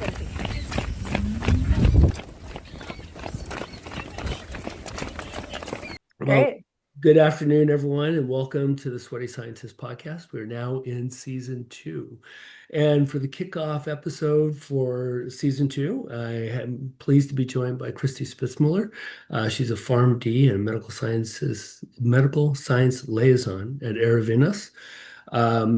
Well, Great. good afternoon, everyone, and welcome to the Sweaty Scientist podcast. We're now in season two. And for the kickoff episode for season two, I am pleased to be joined by Kristi Spitzmueller. She's a PharmD and medical science liaison at Aravinas.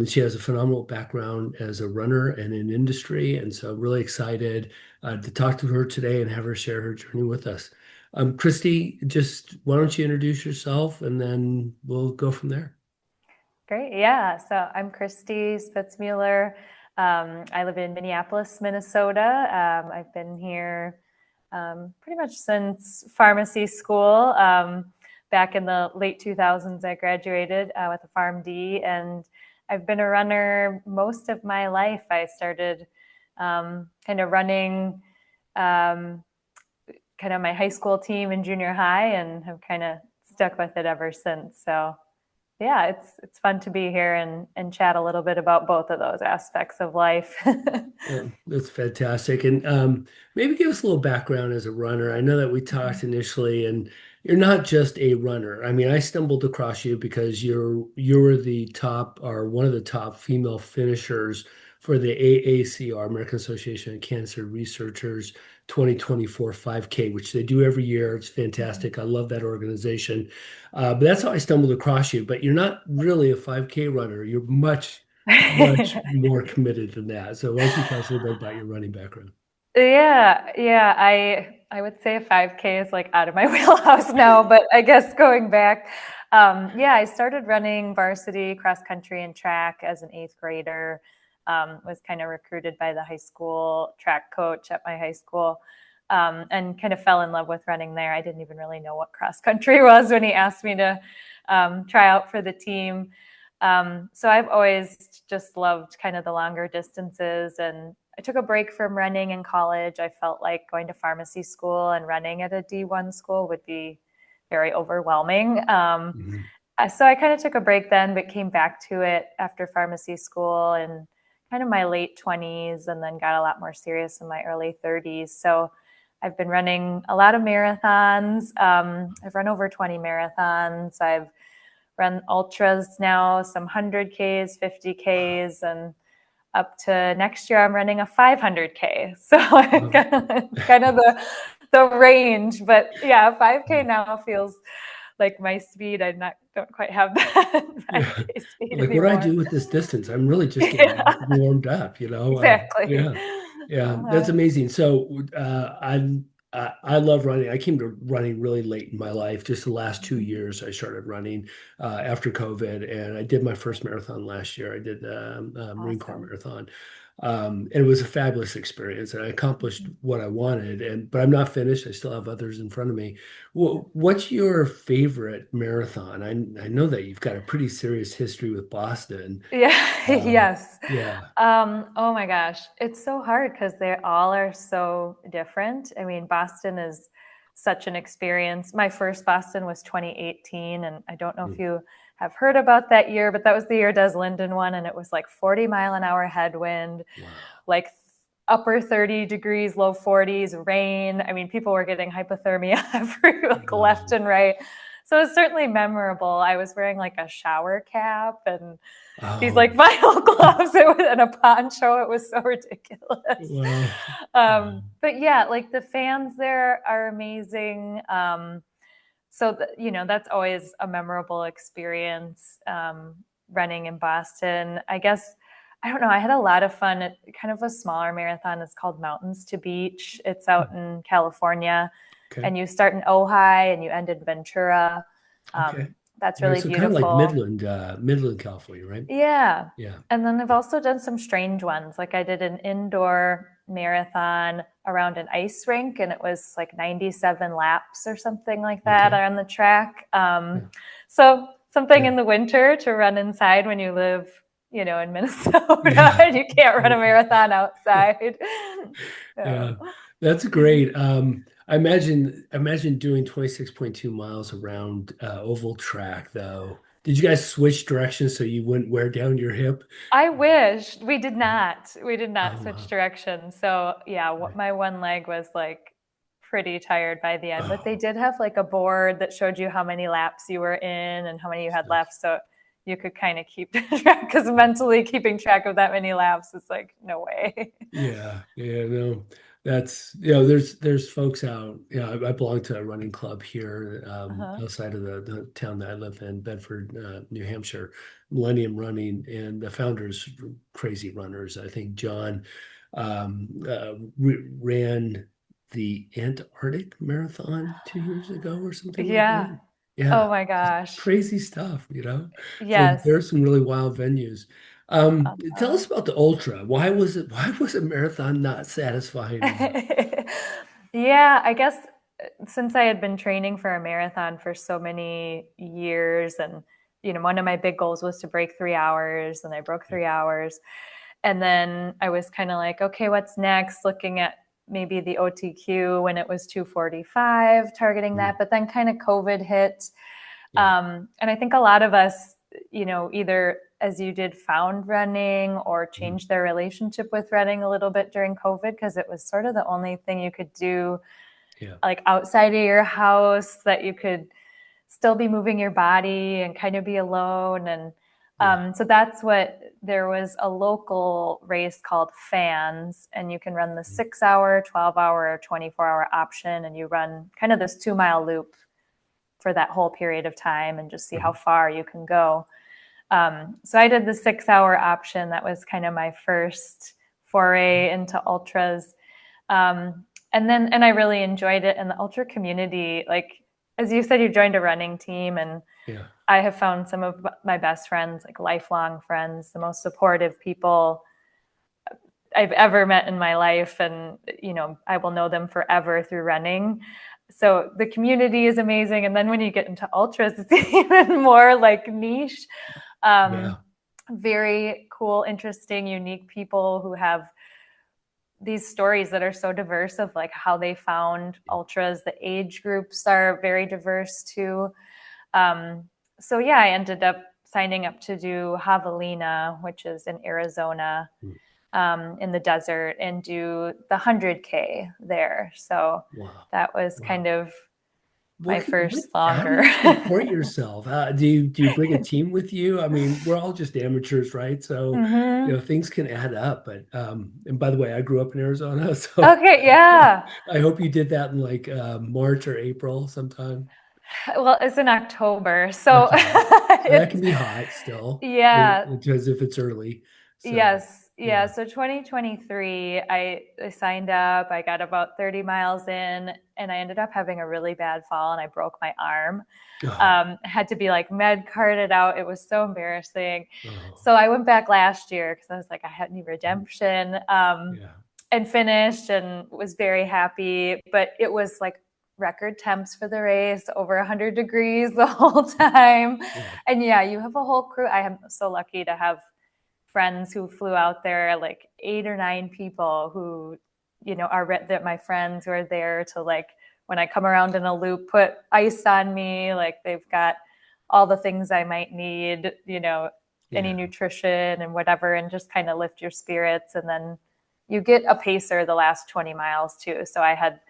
She has a phenomenal background as a runner and in industry, and so really excited to talk to her today and have her share her journey with us. Kristi, just why don't you introduce yourself and then we'll go from there. Great. Yeah. So I'm Kristi Spitzmueller. I live in Minneapolis, Minnesota. I've been here pretty much since pharmacy school. Back in the late 2000s, I graduated with a PharmD, and I've been a runner most of my life. I started kind of running kind of my high school team in junior high and have kind of stuck with it ever since. So yeah, it's fun to be here and chat a little bit about both of those aspects of life. That's fantastic. And maybe give us a little background as a runner. I know that we talked initially, and you're not just a runner. I mean, I stumbled across you because you're the top or one of the top female finishers for the AACR, American Association of Cancer Researchers 2024 5K, which they do every year. It's fantastic. I love that organization. But that's how I stumbled across you. But you're not really a 5K runner. You're much more committed than that. So why don't you tell us a little bit about your running background? Yeah. I would say a 5K is like out of my wheelhouse now, but I guess going back, yeah, I started running varsity cross country and track as an eighth grader. Was kind of recruited by the high school track coach at my high school, and kind of fell in love with running there. I didn't even really know what cross country was when he asked me to try out for the team. So I've always just loved kind of the longer distances, and I took a break from running in college. I felt like going to pharmacy school and running at a D1 school would be very overwhelming. Mhm. So I kind of took a break then, but came back to it after pharmacy school and kind of my late 20s, and then got a lot more serious in my early 30s. So I've been running a lot of marathons. I've run over 20 marathons. I've run ultras now, some 100Ks, 50Ks, and up to next year, I'm running a 500K. So Um, kind of the range. But yeah, 5K now feels like my speed. Don't quite have that yeah. 5K speed Like, what do I anymore. do with this distance? I'm really just getting Yeah, warmed up, you know? exactly. Yeah. Yeah, Uh-huh. that's amazing. So I love running. I came to running really late in my life. Just the last 2 years, I started running after COVID, and I did my first marathon last year. I did Marine Corps Awesome. marathon, and it was a fabulous experience. And I accomplished what I wanted, but I'm not finished. I still have others in front of me. What's your favorite marathon? I know that you've got a pretty serious history with Boston. Yeah, Uh, yes. yeah. Oh my gosh, it's so hard because they all are so different. I mean, Boston is such an experience. My first Boston was 2018, and I don't know if Mm. you have heard about that year, but that was the year Des Linden won, and it was like 40-mile-an-hour headwind, Wow. like upper 30 degrees, low 40s, rain. I mean, people were getting hypothermia every like left Wow. and right. So it was certainly memorable. I was wearing like a shower cap and these like Oh, vinyl gloves and a poncho. It was so ridiculous. well, wow. But yeah, like the fans there are amazing. That's always a memorable experience, running in Boston. I guess, I don't know, I had a lot of fun at kind of a smaller marathon. It's called Mountains to Beach. It's out in California, Okay. and you start in Ojai and you end in Ventura. Okay. That's All right. really So kind of like beautiful. Midland, California, right? Yeah. Yeah. And then I've also done some strange ones. Like I did an indoor marathon around an ice rink, and it was like 97 laps or something like that Okay. on the track. Yeah. So something Yeah. in the winter to run inside when you live, in Minnesota Yeah. and you can't run a marathon outside. So, Yeah. That's great. I imagine doing 26.2 miles around oval track though. Did you guys switch directions so you wouldn't wear down your hip? I wish we did not. We did not Oh, switch wow. directions. So yeah, Right. my one leg was like pretty tired by the end. But they Oh, did have like a board that showed you how many laps you were in and how many you had so, left. So you could kind of keep track because mentally keeping track of that many laps is like no way. yeah, yeah, no, that's there's folks out. I belong to a running club here Uh-huh. outside of the town that I live in, Bedford, New Hampshire, Millennium Running, and the founders crazy runners. I think John ran the Antarctic Marathon 2 years ago or something like Yeah. that. Oh Yeah, my just gosh. crazy stuff. So Yes. there's some really wild venues. Tell Uh-huh. us about the ultra. Why was a marathon not satisfying enough? Yeah, I guess since I had been training for a marathon for so many years, and one of my big goals was to break 3 hours, and I broke Yeah. 3 hours. And then I was kind of like, okay, what's next? Looking at maybe the OTQ when it was 2:45, targeting Mm, that. But then kind of COVID hit. yeah. And I think a lot of us, either as you did, found running or Mm, changed their relationship with running a little bit during COVID because it was sort of the only thing you could do yeah. like outside of your house that you could still be moving your body and kind of be alone. And Yeah. so that's what there was a local race called Fans, and you can run the Mm, 6 hour, 12 hour, 24 hour option, and you run kind of this 2 mile loop for that whole period of time and just see how mhm, far you can go. So I did the 6 hour option. That was kind of my first foray into ultras. And I really enjoyed it. And the ultra community, like, as you said, you joined a running team, and yeah. I have found some of my best friends, like lifelong friends, the most supportive people I've ever met in my life. And, I will know them forever through running. So the community is amazing. And then when you get into ultras, it's even more like niche. Um, Yeah. Very cool, interesting, unique people who have these stories that are so diverse of like how they found ultras. The age groups are very diverse too. Um, so yeah, I ended up signing up to do Javelina, which is in Arizona, Mm, in the desert, and do the 100K there. So wow. that was kind Wow. of my What, first how do longer. you support yourself? Do you bring a team with you? I mean, we're all just amateurs, right? So, Mm-hmm. things can add up. But and by the way, I grew up in Arizona, so Okay, yeah. I hope you did that in like March or April sometime. Well, it's in October, so October. So that it's can be hot still, yeah. because if it's early. So Yes, yeah. yeah. So 2023, I signed up. I got about 30 miles in, and I ended up having a really bad fall, and I broke my arm. Oh, Had to be like med carted out. It was so embarrassing. oh, So I went back last year because I was like, I had any redemption, yeah, and finished and was very happy. But it was like record temps for the race, over 100 degrees the whole time. yeah, And yeah, you have a whole crew. I am so lucky to have friends who flew out there, like 8 or 9 people who, that my friends who are there to like, when I come around in a loop, put ice on me. Like they've got all the things I might need, any yeah. nutrition and whatever, and just kind of lift your spirits. And then you get a pacer the last 20 miles too. So I had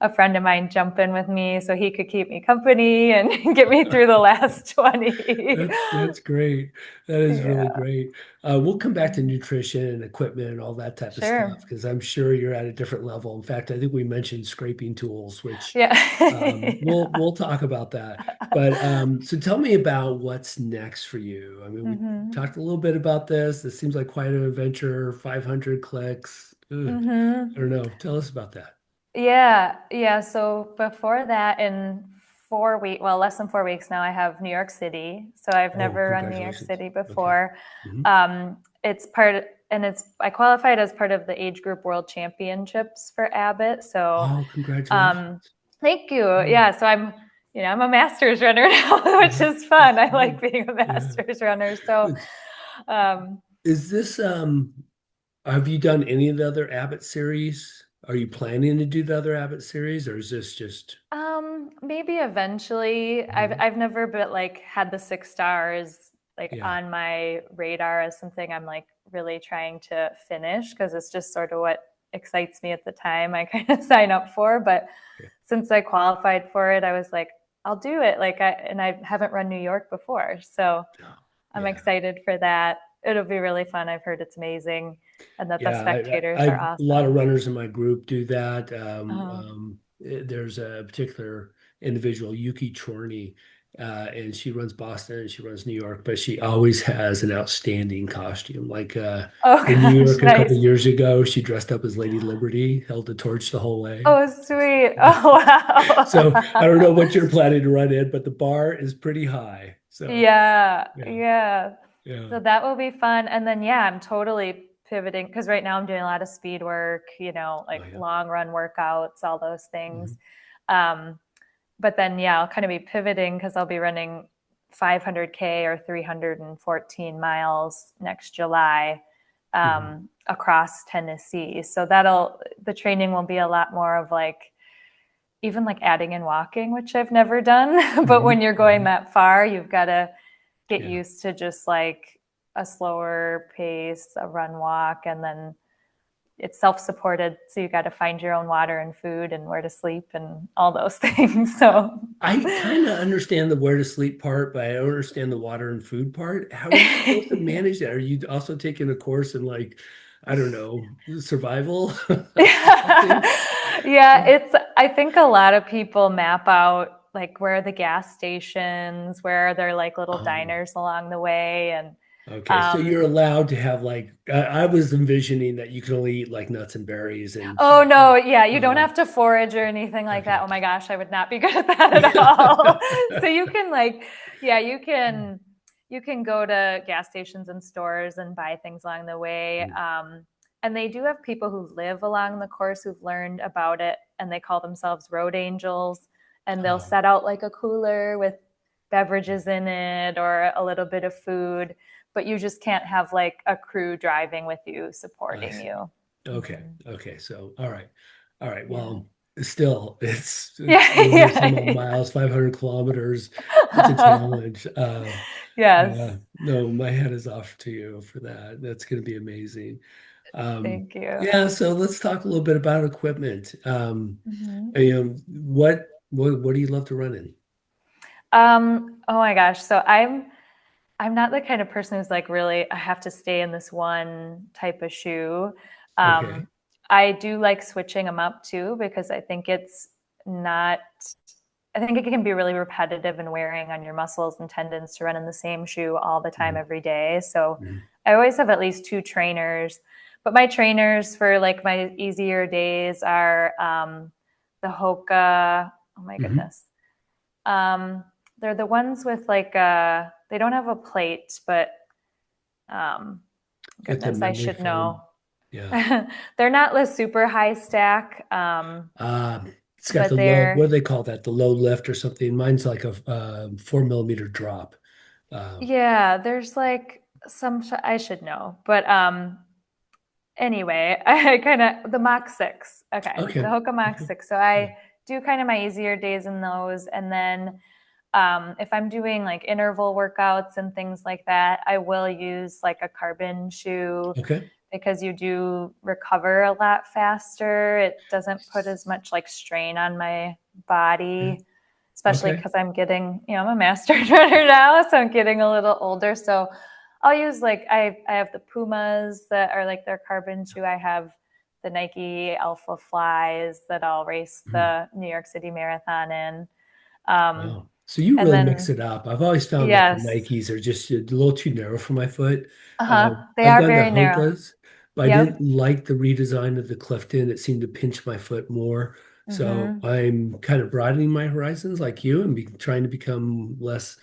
a friend of mine jump in with me so he could keep me company and get me through the last 20. That's great. That is really Yeah. great. We'll come back to Mhm. nutrition and equipment and all that type of stuff Sure. because I'm sure you're at a different level. In fact, I think we mentioned scraping tools, which Yeah. we'll Yeah. we'll talk about that. But so tell me about what's next for you. I mean, we Mhm. talked a little bit about this. This seems like quite an adventure. 500 clicks. Ugh, I don't Mhm. know. Tell us about that. Yeah. Yeah. So before that, in 4 weeks, well, less than 4 weeks now, I have New York City. So I've Oh, never run New York congratulations. City Okay. before. Hmm. It's I qualified as part of the age group world championships for Abbott. So, Oh, um, congratulations. thank you. Yeah. Yeah. So I'm a master's runner now, which Yeah. is fun. I Yeah. like being a Yeah. master's runner. So, It's, um, is this have you done any of the other Abbott series? Are you planning to do the other Abbott series, or is this just? Maybe eventually. Mhm. I've never been like had the 6 stars like Yeah, on my radar as something I'm like really trying to finish because it's just sort of what excites me at the time I kind of sign up for. But okay. since I qualified for it, I was like, I'll do it. And I haven't run New York before, so Oh, I'm yeah. excited for that. It'll be really fun. I've heard it's amazing, and that the Yeah, spectators I are a lot of awesome. runners in my group do that. Uh, There's a particular individual, Yuki Chorney, and she runs Boston and she runs New York, but she always has an outstanding costume. Like oh in New gosh, York a couple nice. years ago, she dressed up as Lady Liberty, held the torch the whole way. Oh, sweet. Oh, So I don't know wow. what you're planning to run in, but the bar is pretty high. So Yeah, yeah, yeah. yeah. So that will be fun. And then, yeah, I'm totally pivoting because right now I'm doing a lot of speed work, like Oh yeah. long run workouts, all those things. Mhm. Um, but then, yeah, I'll kind of be pivoting because I'll be running 500K or 314 miles next July Mhm. across Tennessee. So the training will be a lot more of like, even like adding in walking, which I've never done. But when Mhm. you're going Mhm. that far, you've got to get Yeah. used to just like a slower pace, a run walk, and then it's self-supported. So you got to find your own water and food and where to sleep and all those things. So I kind of understand the where to sleep part, but I don't understand the water and food part. How are you supposed to manage that? Are you also taking a course in like, I don't know, survival or something? yeah, I think a lot of people map out like where are the gas stations, where are there like little Oh, diners along the way. And okay. So you're um, allowed to have like, I was envisioning that you can only eat like nuts and berries and, oh no, yeah, you don't oh, have to forage or anything like that. okay. Oh my gosh, I would not be good at that at all. So you can like, yeah, you can go to gas stations and stores and buy things along the way. And they do have people who live along the course who've learned about it, and they call themselves road angels. And they'll Oh, set out like a cooler with beverages in it or a little bit of food, but you just can't have like a crew driving with you I supporting see. you. Okay. Mhm. Okay. So, all right. All right. Yeah. Well, still, it's Yeah, 300 some odd yeah. miles, 500 kilometers. It's a challenge. Yes, Yeah. No, my hat is off to you for that. That's going to be amazing. thank you. Yeah. So let's talk a little bit about equipment. Mhm. What do you love to run in? Oh my gosh. So I'm not the kind of person who's like really I have to stay in this one type of shoe. Okay. Um, I do like switching them up too because not I think it can be really repetitive and wearing on your muscles and tendons to run in the same shoe all the time Mhm. every day. So Mhm. I always have at least two trainers. But my trainers for like my easier days are the Hoka. Oh my Mhm. goodness. Um, they're the ones with like they don't have a plate, but um, Get the goodness, I memory should foam. know. Yeah. They're not the super high stack, It's got but the low, what they're do they call that? The low lift or something. Mine's like a 4 millimeter drop. yeah, there's like I should know, but anyway, I kind of the Mach 6. Okay, the Okay. Hoka Mach Okay. 6. So Yeah. I do kind of my easier days in those, and then if I'm doing like interval workouts and things like that, I will use like a carbon shoe Okay. because you do recover a lot faster. It doesn't put as much like strain on my Yeah. body, especially Okay. because I'm getting, I'm a master runner now, so I'm getting a little older. So I'll use like I have the Pumas that are like their carbon shoe. I have the Nike Alpha Flies that I'll race Mhm. the New York City Marathon in. Um, Wow. So you and really mix then it up. I've always found that the yes, Nikes are just a little too narrow for my foot. Uh, they I've are done the very narrow. Hokas, but I didn't Yep. like the redesign of the Clifton. It seemed to pinch my foot more. So Hmm. I'm kind of broadening my horizons like you and trying to become less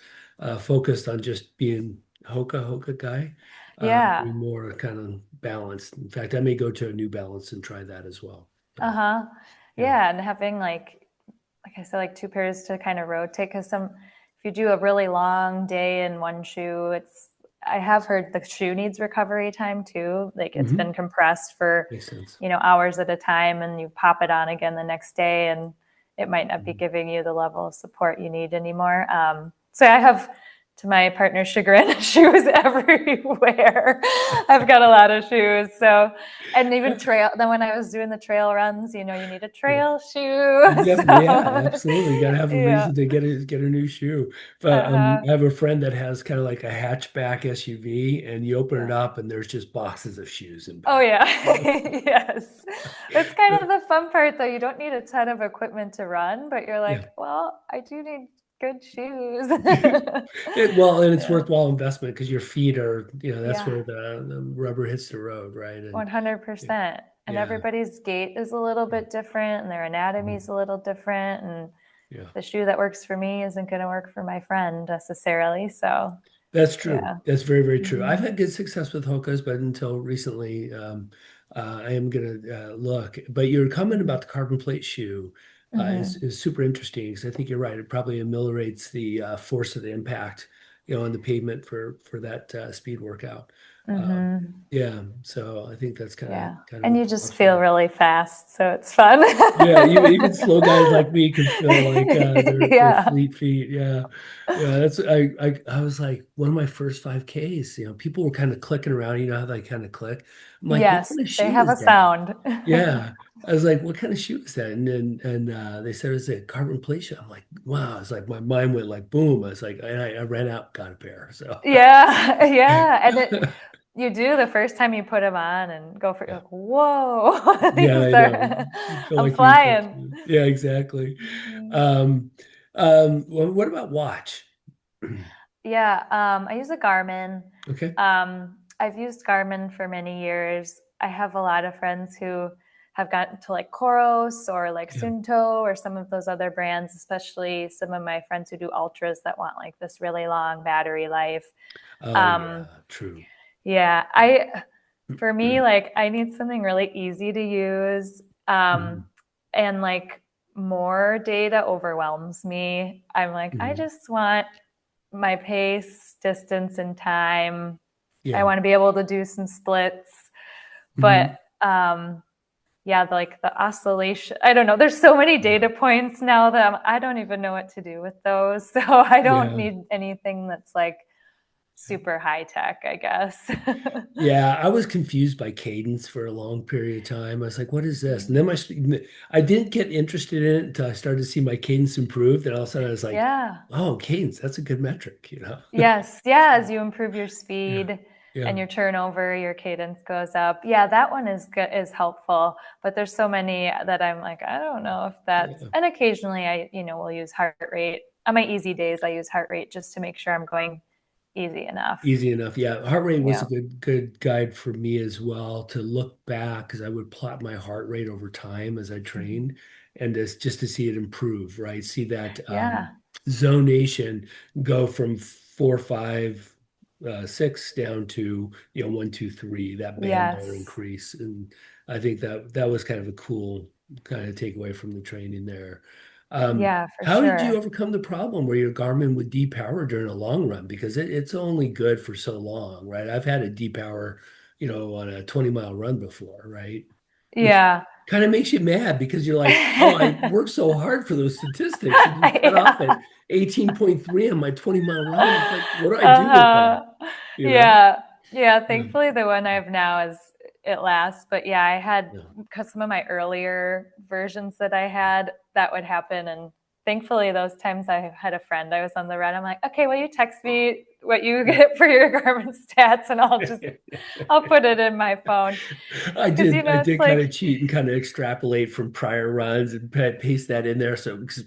focused on just being Hoka guy, be Yeah. more kind of balanced. In fact, I may go to a New Balance and try that as well. So, Uh-huh. yeah. Yeah, and having like I said, like two pairs to kind of rotate because if you do a really long day in one shoe, I have heard the shoe needs recovery time too. Like it's been Hmm. compressed for, Makes sense. hours at a time, and you pop it on again the next day, and it might not be Mhm. giving you the level of support you need anymore. So I have, to my partner's chagrin, shoes everywhere. I've got a lot of shoes. So, and even trail, then when I was doing the trail runs, you need a Yeah. trail shoe. Yeah, So, absolutely. You got to have a yeah. reason to get a new shoe. But Uh-huh. I have a friend that has kind of like a hatchback SUV, and you open it Yeah. up, and there's just boxes of shoes in Oh back. yeah. You Yes. That's kind know? of the fun part though. You don't need a ton of equipment to run, but you're Yeah. like, well, I do need good shoes. Well, and it's Yeah. worthwhile investment because your feet are, that's Yeah. where the rubber hits the road, right? And yeah, 100%. And yeah, everybody's gait is a little yeah, bit different and their anatomy mhm, is a little different. And yeah. the shoe that works for me isn't going to work for my friend necessarily. So, That's true. yeah. That's very, very true. I've Hmm. had good success with Hokas, but until recently, I am gonna look. But your comment about the carbon plate shoe Hmm. is super interesting because I think you're right. It probably ameliorates the force of the impact, on the pavement for that speed workout. Um, Hmm. yeah, so I think that's kind of Yeah. kind of And a you just feel powerful. really fast. So it's fun. Yeah, even slow guys like me can feel like their Yeah. fleet feet. Yeah, yeah. That's I was like one of my first 5Ks. People were kind of clicking around. You know how they kind of click. I'm like, what Yes. kind of They shoe have a is that? sound. Yeah, I was like, what kind of shoe is that? And they said it was a carbon plate shoe. I'm like, wow. It's like my mind went like boom. I was like, and I ran out, got a pair. So Yeah. Yeah. And you do the first time you put them on and go for it, you're yeah, like, whoa, yeah. these I know. are, You feel I'm like you're flying. touching it. Yeah, exactly. Mhm. Um, well, what about watch? Yeah, I use a Garmin. Okay. I've used Garmin for many years. I have a lot of friends who have gotten to like Koros or like Yeah. Sunto or some of those other brands, especially some of my friends who do ultras that want like this really long battery life. Oh Um, yeah, true. yeah, for me, like I need something really easy to use. Mhm, And like more data overwhelms me. I'm like, I mhm. just want my pace, distance, and time. I Yeah. want to be able to do some splits, but Mhm. yeah, like the oscillation. I don't know. There's so many Yeah. data points now that I don't even know what to do with those. So I don't Yeah. need anything that's like super high tech, I guess. Yeah, I was confused by cadence for a long period of time. I was like, what is this? And then I didn't get interested in it until I started to see my cadence improve. And all of a sudden I was like, Yeah. oh, cadence, that's a good metric. Yes. Yeah. As you improve your Yeah. speed Yeah. and your turnover, your cadence goes up. Yeah, that one is good, is helpful. But there's so many that I'm like, I don't know if that's, Yeah. and occasionally I, will use heart rate. On my easy days, I use heart rate just to make sure I'm going easy enough. Easy enough. Yeah. Heart rate was a Yeah. good guide for me as well to look back because I would plot my heart rate over time as I Mhm. trained and just to see it improve, right? See that Yeah. zonation go from 4, 5, 6 down to 1, 2, 3, that band there Yes. increase. And I think that was kind of a cool kind of takeaway from the training there. Yeah, for How did you sure. overcome the problem where your Garmin would depower during a long run? Because it's only good for so long, right? I've had it depower, on a 20-mile run before, right? Which Yeah. kind of makes you mad because you're like, oh, I worked so hard for those statistics and just cut off at Yeah. 18.3 on my 20-mile run. It's like, what do I do with that? Uh-huh. You know? Yeah. Yeah. Yeah. Thankfully, the one I have now is it lasts. But yeah, I had, Yeah. because some of my earlier versions that I had, that would happen. And thankfully, those times I had a friend, I was on the run. I'm like, okay, will you text me what you get for your Garmin stats? And I'll put it in my phone. I Because, did I it's did kind of like, cheat and kind of extrapolate from prior runs and paste that in there. So, because,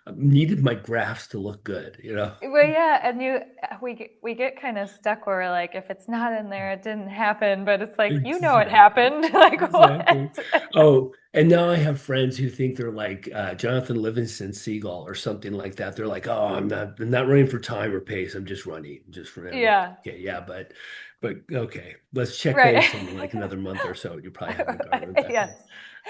I needed my graphs to look good. well, yeah, and we get kind of stuck where we're like, if it's not in there, it didn't happen. But it's like, it Exactly. happened. Like Exactly. what? Oh, and now I have friends who think they're like Jonathan Livingston Seagull or something like that. They're like, oh, I'm not running for time or pace. I'm just running, just for I'm like, Yeah, okay, yeah, but okay, let's check base in like right. another month or so. You probably have the Garmin back on. Yes,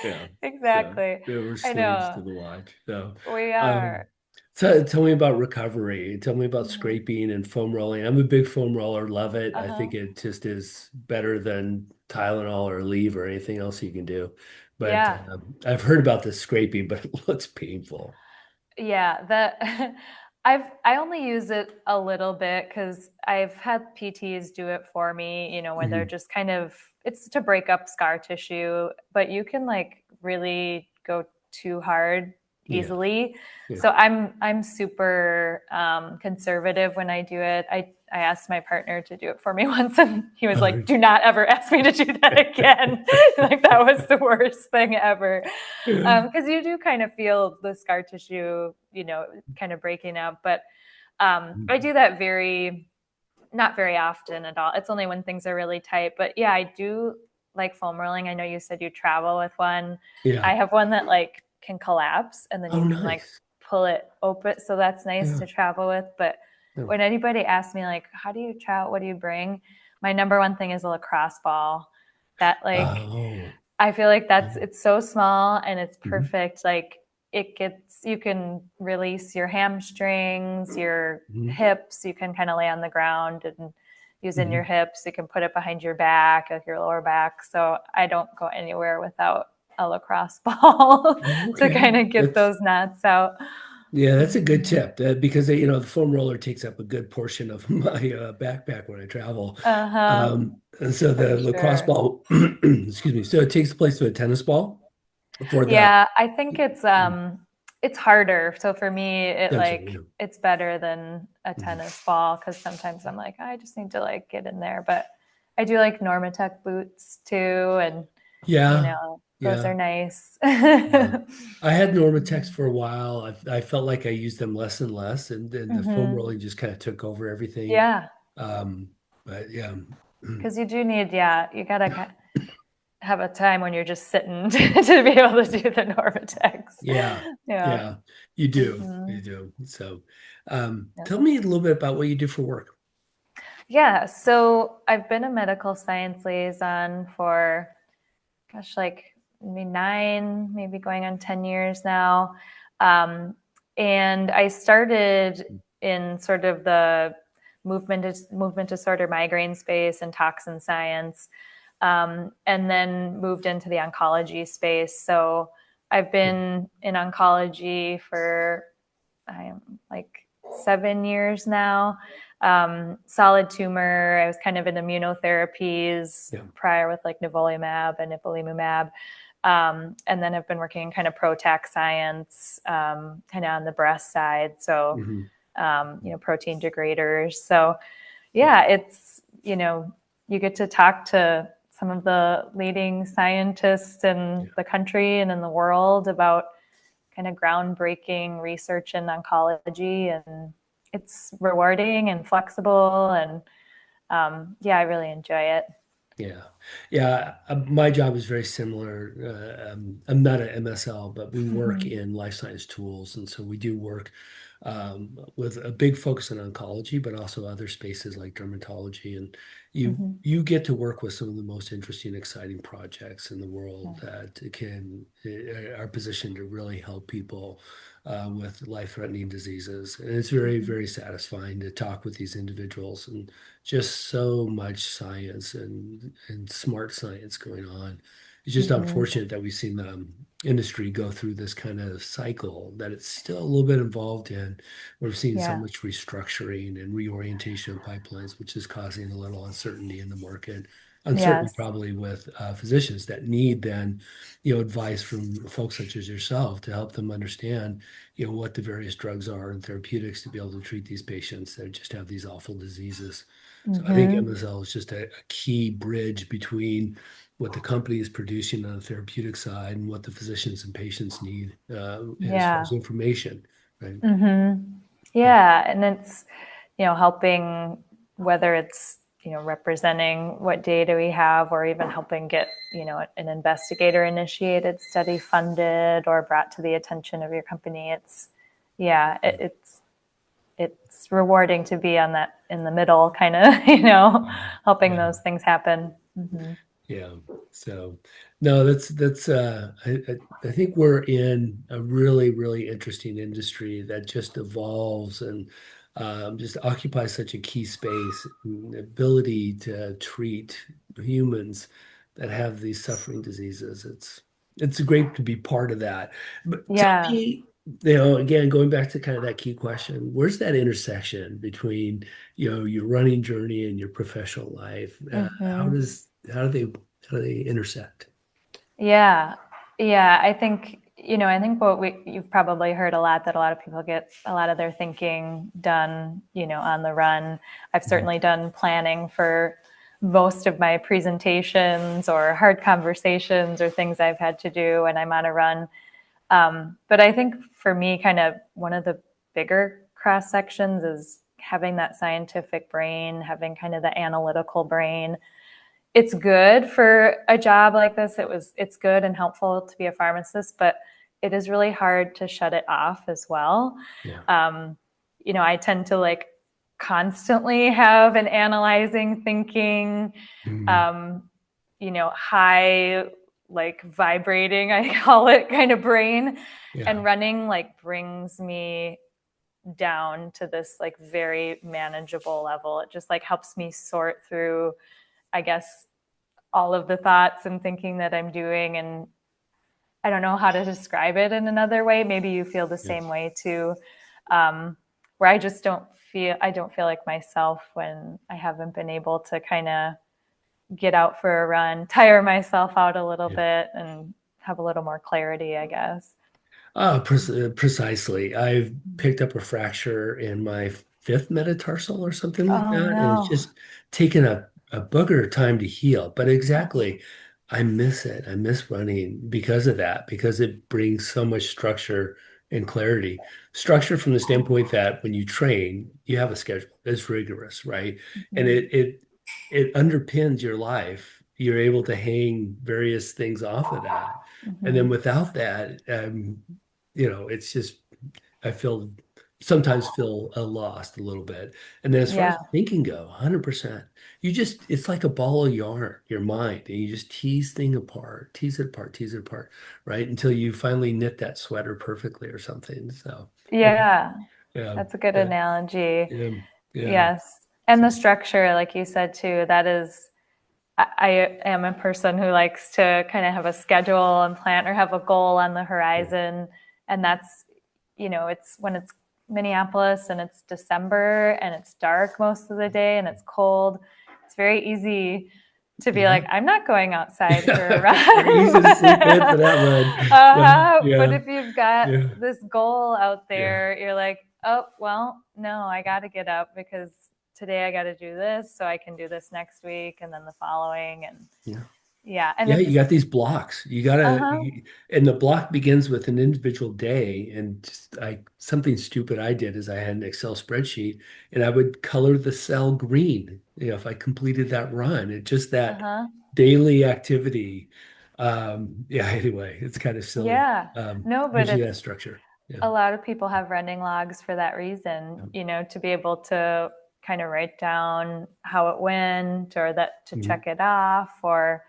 Yeah. So exactly. there were I slaves to know. the watch. So We um are. So tell me about recovery. Tell me about Mhm. scraping and foam rolling. I'm a big foam roller, love it. I Uh-huh. think it just is better than Tylenol or Aleve or anything else you can do. But Yeah. I've heard about the scraping, but it looks painful. Yeah, that I only use it a little bit because I've had PTs do it for me, where they're Mhm. just kind of it's to break up scar tissue, but you can like really go too hard Yeah, easily. yeah. So I'm super conservative when I do it. I asked my partner to do it for me once, and he was like, "Do not ever ask me to do that again." Like that was the worst thing ever. Because you do kind of feel the scar tissue, kind of breaking up. But I do that not very often at all. It's only when things are really tight. But yeah, I do like foam rolling. I know you said you travel with one. Yeah. I have one that like can collapse and then Oh, you can like nice. pull it open. So that's nice Yeah. to travel with. But Yeah. when anybody asks me like, how do you travel? What do you bring? My number one thing is a lacrosse ball. That like Oh. I feel like Oh. it's so small and it's Mhm. perfect. Like you can release your hamstrings, your Mhm. hips. You can kind of lay on the ground and using your Mhm. hips. You can put it behind your back, like your lower back. So I don't go anywhere without a lacrosse ball Oh, to kind okay. of get those knots out. Yeah, that's a good Mhm. tip because the foam roller takes up a good portion of my backpack when I travel. Uh-huh. And so For the lacrosse sure. ball, excuse me, so it takes the place of a tennis ball for the, Yeah, I think it's harder. So for me, I'm sorry, it's better than a tennis ball because sometimes I'm like, I just need to like get in there. But I do like Normatec boots too, and yeah, those yeah, are nice. yeah. I had Normatex for a while. I felt like I used them less and less, and then the foam Hmm. rolling just kind of took over everything. Yeah, Um, but yeah, because you do need, yeah, you gotta have a time when you're just sitting to be able to do the Normatecs. yeah, Yeah. yeah, you do, Hmm. you do. So, Yeah. tell me a little bit about what you do for work. Yeah, so I've been a medical science liaison for, gosh, like maybe maybe going on 10 years now. Um, and I started in sort of the movement disorder migraine space and toxin science, and then moved into the oncology space. So I've been in oncology for I am like 7 years now. Solid tumor. I was kind of in immunotherapies Yeah. prior with like nivolumab and ipilimumab. And then I've been working in kind of PROTAC science, kind of on the breast side. So, Mhm. protein degraders. So, yeah, you get to talk to some of the leading scientists in Yeah. the country and in the world about kind of groundbreaking research in oncology, and it's rewarding and flexible, and yeah, I really enjoy it. Yeah. Yeah. My job is very similar. I'm not an MSL, but we work Mm-hmm. in life science tools. And so we do work with a big focus on oncology, but also other spaces like dermatology. And Mm-hmm. you get to work with some of the most interesting, exciting projects in the Yeah. world that are positioned to really help people with life-threatening diseases. And it's very, Mm-hmm. very satisfying to talk with these individuals and just so much science and smart science going on. It's just Mm-hmm. unfortunate that we've seen the industry go through this kind of cycle that it's still a little bit involved in. We're seeing so Yeah. much restructuring and reorientation of pipelines, which is causing a little uncertainty in the market. Uncertainty Yes. probably with physicians that need then, advice from folks such as yourself to help them understand, what the various drugs are and therapeutics to be able to treat these patients that just have these awful diseases. So I think Mm-hmm. MSL is just a key bridge between what the company is producing on the therapeutic side and what the physicians and patients need as far Yeah. as information, right? Mm-hmm. Yeah. Yeah, and it's helping, whether it's representing what data we have or even helping get an investigator initiated study funded or brought to the attention of your company. It's yeah, it's rewarding to be on that in the middle kind of helping Yeah. those things happen. Hmm. Yeah. So no, I think we're in a really, really interesting industry that just evolves and just occupies such a key space. And the ability to treat humans that have these suffering diseases. It's great to be part of that. But tell Yeah. me, again, going back to kind of that key question, where's that intersection between, your running journey and your professional life? Hmm. How do they intersect? Yeah. Yeah. I think you've probably heard a lot that a lot of people get a lot of their thinking done, on the run. I've Mhm. certainly done planning for most of my presentations or hard conversations or things I've had to do when I'm on a run. But I think for me, kind of one of the bigger cross sections is having that scientific brain, having kind of the analytical brain. It's good for a job like this. It's good and helpful to be a pharmacist, but it is really hard to shut it off as well. Yeah. Um, I tend to like constantly have an analyzing, thinking, Mhm. um, high, like vibrating, I call it, kind of brain. Yeah. And running like brings me down to this like very manageable level. It just like helps me sort through, I guess, all of the thoughts and thinking that I'm doing. And I don't know how to describe it in another way. Maybe you feel the Yeah. same way too, um, where I don't feel like myself when I haven't been able to kind of get out for a run, tire myself out a little Yeah. bit, and have a little more clarity, I guess. Precisely. I've picked up a fracture in my fifth metatarsal or something like Oh that, and it's no. just taken a booger of time to heal. But exactly, I miss it. I miss running because of that, because it brings so much structure and clarity. Structure from the standpoint that when you train, you have a schedule. It's rigorous, right? And Mm-hmm. it underpins your life. You're able to hang various things off of that. And then Mm-hmm. without that, it's just I sometimes feel lost a little bit. And then as far as Yeah. thinking go, 100%, it's like a ball of yarn, your mind, and you just tease it apart, tease it apart, right? Until you finally knit that sweater perfectly or something. So yeah, Yeah. yeah, That's a good yeah, analogy. yeah, yeah. Yes. And So the structure, like you said too, that is, I am a person who likes to kind of have a schedule and plan or have a goal on the yeah, horizon. And that's, it's when it's Minneapolis and it's December and it's dark most of the day and it's cold, it's very easy to be yeah. like, I'm not going outside for a Very easy to sleep in for run. that run. Yeah, But yeah, if you've got yeah, this goal out yeah, there, you're like, oh, well, no, I got to get up because today I got to do this so I can do this next week and then the following. And yeah. yeah, and Yeah, you it's, got these blocks. uh-huh, And the block begins with an individual day. And just something stupid I did is I had an Excel spreadsheet and I would color the cell green, if I completed that run. It just that uh-huh. daily activity. Yeah, anyway, it's kind of silly. Yeah. No, but Gives you that it's structure. Yeah. a lot of people have running logs for that reason, to be able to kind of write down how it went or that to Mhm. check it off or,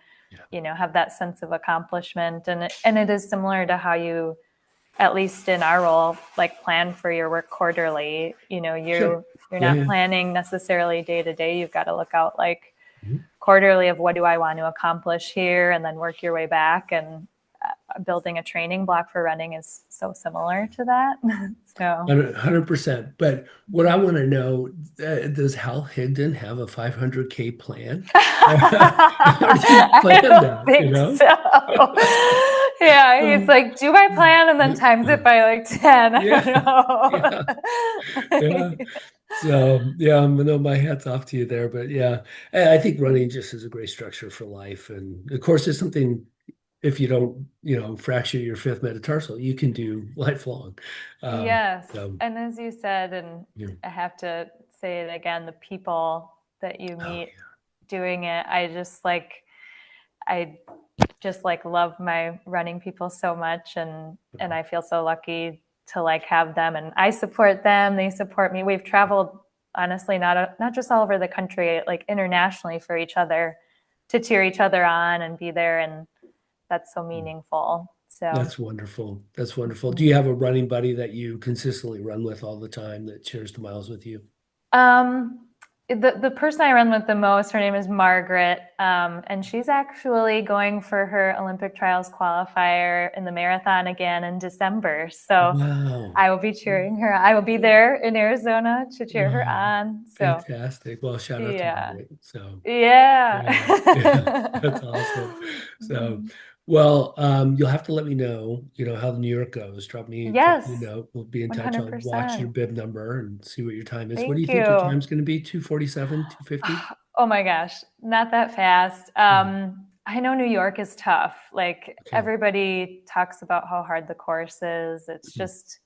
Yeah. have that sense of accomplishment. And it is similar to how you, at least in our role, like plan for your work quarterly. Sure. You're Yeah, not yeah. planning necessarily day to day. You've got to look out like Mhm. quarterly of what do I want to accomplish here and then work your way back. And building a training block for running is so similar to that. So 100%. But what I want to know, does Hal Higdon have a 500K plan? How do you I plan don't that, think so. Yeah, he's like, do my plan and then times it by like 10. I don't Yeah, yeah, yeah. know. So, yeah, no, my hat's off to you there. But yeah, I think running just is a great structure for life. And of course, it's something, if you don't, fracture your fifth metatarsal, you can do lifelong. Um, Yes. so, And as you said, and yeah. I have to say it again, the people that you Oh, meet doing it, I just like love my running people so much, and I feel so lucky to like have them, and I support them, they support me. We've traveled honestly not just all over the country, like internationally for each other to cheer each other on and be there, and that's so meaningful. So, That's wonderful. That's wonderful. Do mhm. you have a running buddy that you consistently run with all the time that shares the miles with you? Um, the person I run with the most, her name is Margaret, and she's actually going for her Olympic trials qualifier in the marathon again in December. So Wow. I will be cheering her. I will be there in Arizona to cheer her Wow. on. So Fantastic. Well, shout out to yeah, Margaret. So, yeah. yeah, yeah, that's awesome. So, well, you'll have to let me know, how the New York goes. Drop me a Yes, note. We'll be in touch. I'll watch your 100%. bib number and see what your time is. What do you Thank think your you. time's going to be? 2:47, 2:50? Oh my gosh, not that fast. Oh, I know New York is tough. Like okay. everybody talks about how hard the course is. It's Mm, just,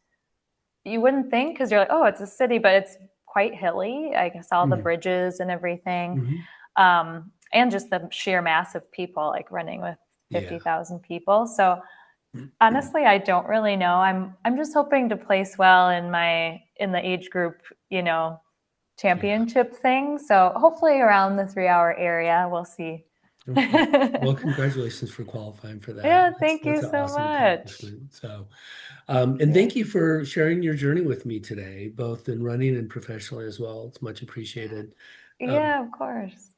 you wouldn't think because you're like, oh, it's a city, but it's quite hilly. I guess all the mm, bridges and everything. mhm. And just the sheer mass of people, like running with Yeah. 50,000 people. So honestly, I don't really know. I'm just hoping to place well in the age group, Yeah. championship thing. So hopefully around the 3 hour area, we'll see. Okay. Well, Yeah, congratulations for qualifying for that. That's thank you that's an so awesome much. accomplishment. So, and Yeah. thank you for sharing your journey with me today, both in running and professionally as well. It's much appreciated. Um, Yeah, of course.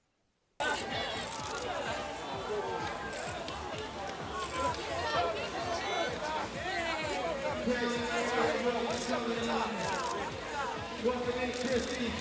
Welcome in, Kristi.